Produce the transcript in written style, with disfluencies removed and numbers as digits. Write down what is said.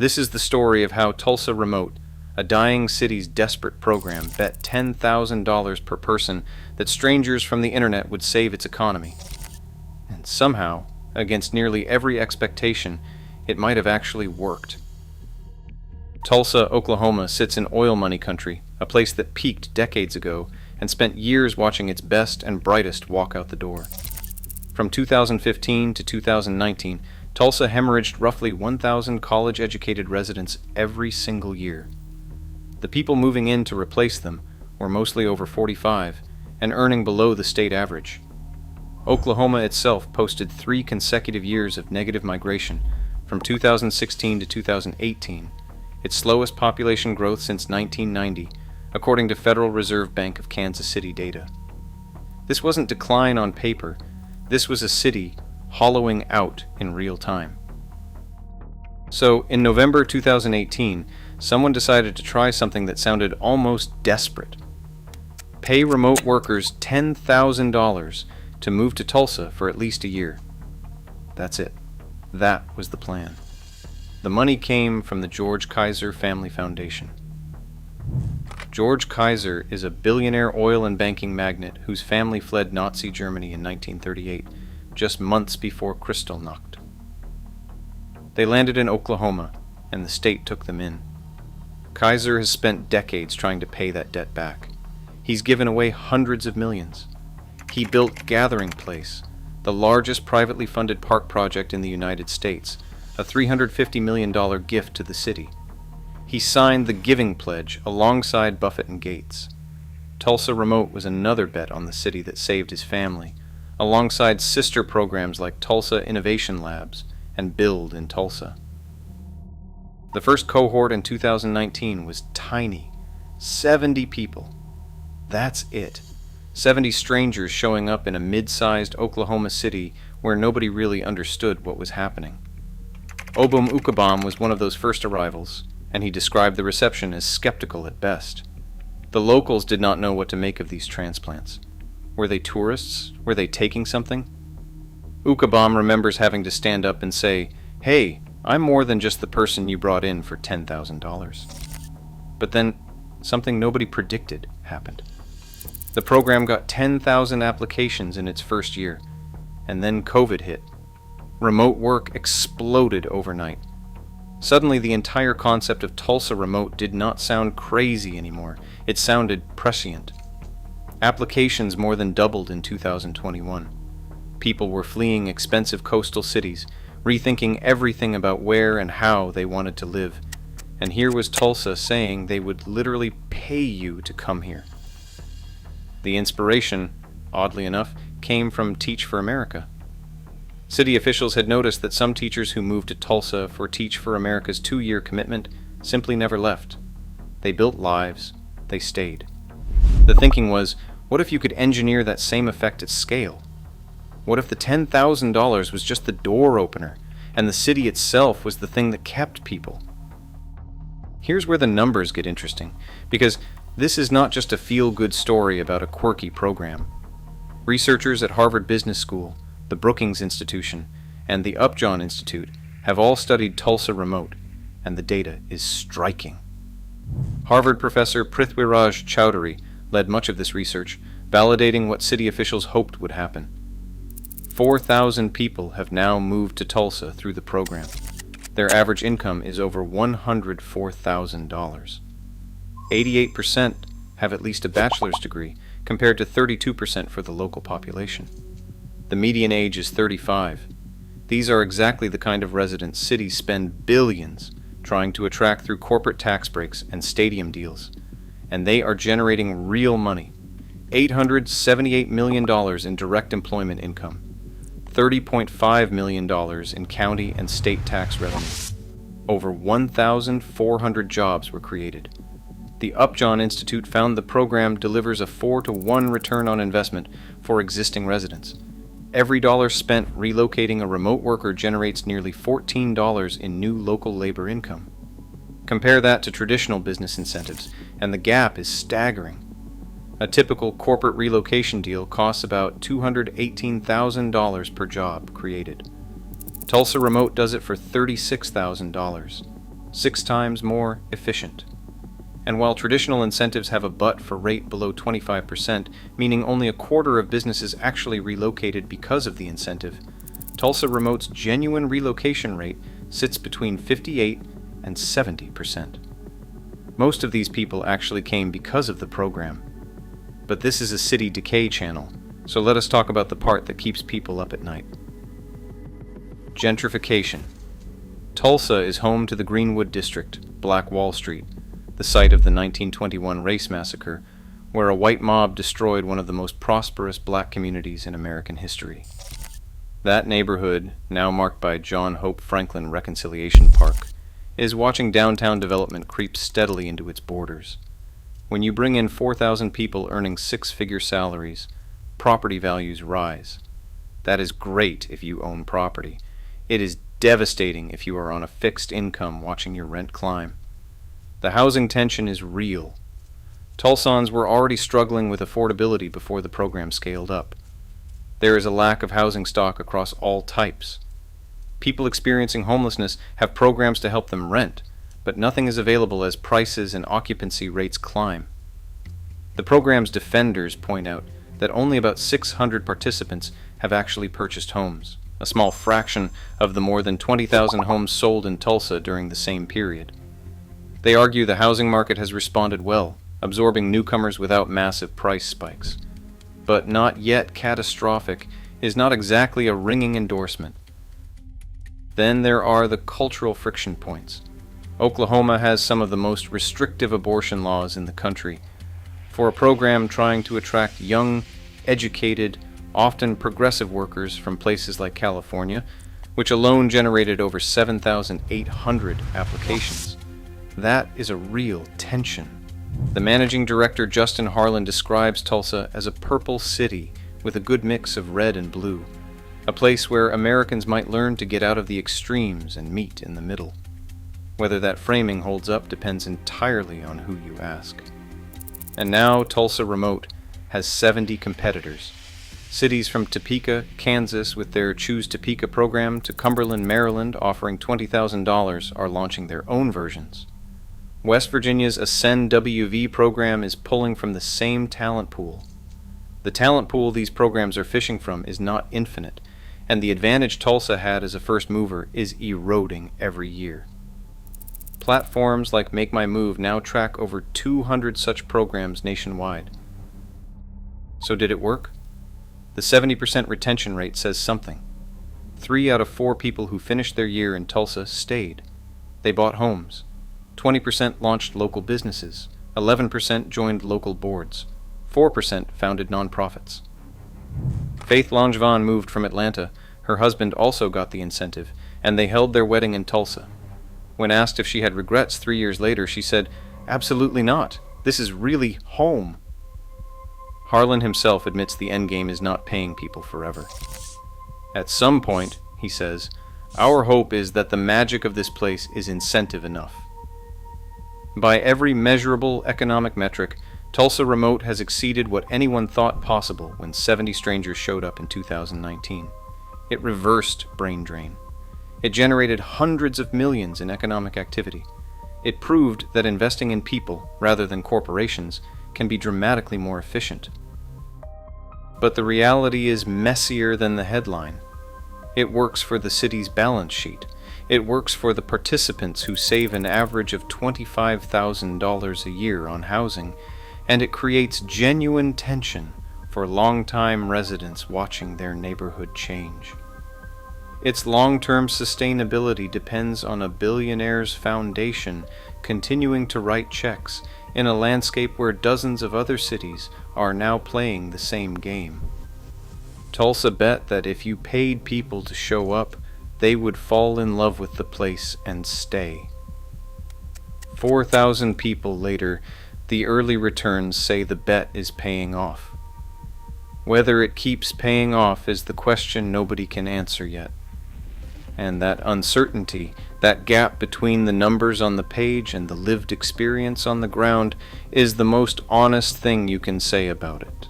This is the story of how Tulsa Remote, a dying city's desperate program, bet $10,000 per person that strangers from the internet would save its economy. And somehow, against nearly every expectation, it might have actually worked. Tulsa, Oklahoma sits in oil money country, a place that peaked decades ago and spent years watching its best and brightest walk out the door. From 2015 to 2019, Tulsa hemorrhaged roughly 1,000 college-educated residents every single year. The people moving in to replace them were mostly over 45 and earning below the state average. Oklahoma itself posted 3 consecutive years of negative migration from 2016 to 2018, its slowest population growth since 1990, according to Federal Reserve Bank of Kansas City data. This wasn't decline on paper. This was a city hollowing out in real time. So, in November 2018, someone decided to try something that sounded almost desperate. Pay remote workers $10,000 to move to Tulsa for at least a year. That's it. That was the plan. The money came from the George Kaiser Family Foundation. George Kaiser is a billionaire oil and banking magnate whose family fled Nazi Germany in 1938, just months before Kristallnacht. They landed in Oklahoma, and the state took them in. Kaiser has spent decades trying to pay that debt back. He's given away hundreds of millions. He built Gathering Place, the largest privately funded park project in the United States, a $350 million gift to the city. He signed the Giving Pledge alongside Buffett and Gates. Tulsa Remote was another bet on the city that saved his family, alongside sister programs like Tulsa Innovation Labs and Build in Tulsa. The first cohort in 2019 was tiny, 70 people. That's it. 70 strangers showing up in a mid-sized Oklahoma city where nobody really understood what was happening. Obum Ukabam was one of those first arrivals, and he described the reception as skeptical at best. The locals did not know what to make of these transplants. Were they tourists? Were they taking something? Ukabam remembers having to stand up and say, "Hey, I'm more than just the person you brought in for $10,000. But then, something nobody predicted happened. The program got 10,000 applications in its first year, and then COVID hit. Remote work exploded overnight. Suddenly, the entire concept of Tulsa Remote did not sound crazy anymore. It sounded prescient. Applications more than doubled in 2021. People were fleeing expensive coastal cities, rethinking everything about where and how they wanted to live. And here was Tulsa saying they would literally pay you to come here. The inspiration, oddly enough, came from Teach for America. City officials had noticed that some teachers who moved to Tulsa for Teach for America's 2-year commitment simply never left. They built lives. They stayed. The thinking was, what if you could engineer that same effect at scale? What if the $10,000 was just the door opener, and the city itself was the thing that kept people? Here's where the numbers get interesting, because this is not just a feel-good story about a quirky program. Researchers at Harvard Business School, the Brookings Institution, and the Upjohn Institute have all studied Tulsa Remote, and the data is striking. Harvard professor Prithviraj Chowdhury led much of this research, validating what city officials hoped would happen. 4,000 people have now moved to Tulsa through the program. Their average income is over $104,000. 88% have at least a bachelor's degree, compared to 32% for the local population. The median age is 35. These are exactly the kind of residents cities spend billions trying to attract through corporate tax breaks and stadium deals. And they are generating real money. $878 million in direct employment income. $30.5 million in county and state tax revenue. Over 1,400 jobs were created. The Upjohn Institute found the program delivers a 4-to-1 return on investment for existing residents. Every dollar spent relocating a remote worker generates nearly $14 in new local labor income. Compare that to traditional business incentives, and the gap is staggering. A typical corporate relocation deal costs about $218,000 per job created. Tulsa Remote does it for $36,000. 6 times more efficient. And while traditional incentives have a but for rate below 25%, meaning only a quarter of businesses actually relocated because of the incentive, Tulsa Remote's genuine relocation rate sits between 58 and 70%. Most of these people actually came because of the program. But this is a city decay channel, so let us talk about the part that keeps people up at night. Gentrification. Tulsa is home to the Greenwood District, Black Wall Street, the site of the 1921 race massacre, where a white mob destroyed one of the most prosperous black communities in American history. That neighborhood, now marked by John Hope Franklin Reconciliation Park, is watching downtown development creep steadily into its borders. When you bring in 4,000 people earning 6-figure salaries, property values rise. That is great if you own property. It is devastating if you are on a fixed income watching your rent climb. The housing tension is real. Tulsans were already struggling with affordability before the program scaled up. There is a lack of housing stock across all types. People experiencing homelessness have programs to help them rent, but nothing is available as prices and occupancy rates climb. The program's defenders point out that only about 600 participants have actually purchased homes, a small fraction of the more than 20,000 homes sold in Tulsa during the same period. They argue the housing market has responded well, absorbing newcomers without massive price spikes. But not yet catastrophic is not exactly a ringing endorsement. Then there are the cultural friction points. Oklahoma has some of the most restrictive abortion laws in the country. For a program trying to attract young, educated, often progressive workers from places like California, which alone generated over 7,800 applications. That is a real tension. The managing director, Justin Harlan, describes Tulsa as a purple city with a good mix of red and blue, a place where Americans might learn to get out of the extremes and meet in the middle. Whether that framing holds up depends entirely on who you ask. And now Tulsa Remote has 70 competitors. Cities from Topeka, Kansas with their Choose Topeka program to Cumberland, Maryland offering $20,000 are launching their own versions. West Virginia's Ascend WV program is pulling from the same talent pool. The talent pool these programs are fishing from is not infinite, and the advantage Tulsa had as a first mover is eroding every year. Platforms like Make My Move now track over 200 such programs nationwide. So did it work? The 70% retention rate says something. 3 out of 4 people who finished their year in Tulsa stayed. They bought homes. 20% launched local businesses, 11% joined local boards, 4% founded nonprofits. Faith Langevin moved from Atlanta. Her husband also got the incentive, and they held their wedding in Tulsa. When asked if she had regrets 3 years later, she said, "Absolutely not. This is really home." Harlan himself admits the endgame is not paying people forever. At some point, he says, our hope is that the magic of this place is incentive enough. By every measurable economic metric, Tulsa Remote has exceeded what anyone thought possible when 70 strangers showed up in 2019. It reversed brain drain. It generated hundreds of millions in economic activity. It proved that investing in people, rather than corporations, can be dramatically more efficient. But the reality is messier than the headline. It works for the city's balance sheet. It works for the participants who save an average of $25,000 a year on housing, and it creates genuine tension for longtime residents watching their neighborhood change. Its long-term sustainability depends on a billionaire's foundation continuing to write checks in a landscape where dozens of other cities are now playing the same game. Tulsa bet that if you paid people to show up, they would fall in love with the place and stay. 4,000 people later, the early returns say the bet is paying off. Whether it keeps paying off is the question nobody can answer yet. And that uncertainty, that gap between the numbers on the page and the lived experience on the ground, is the most honest thing you can say about it.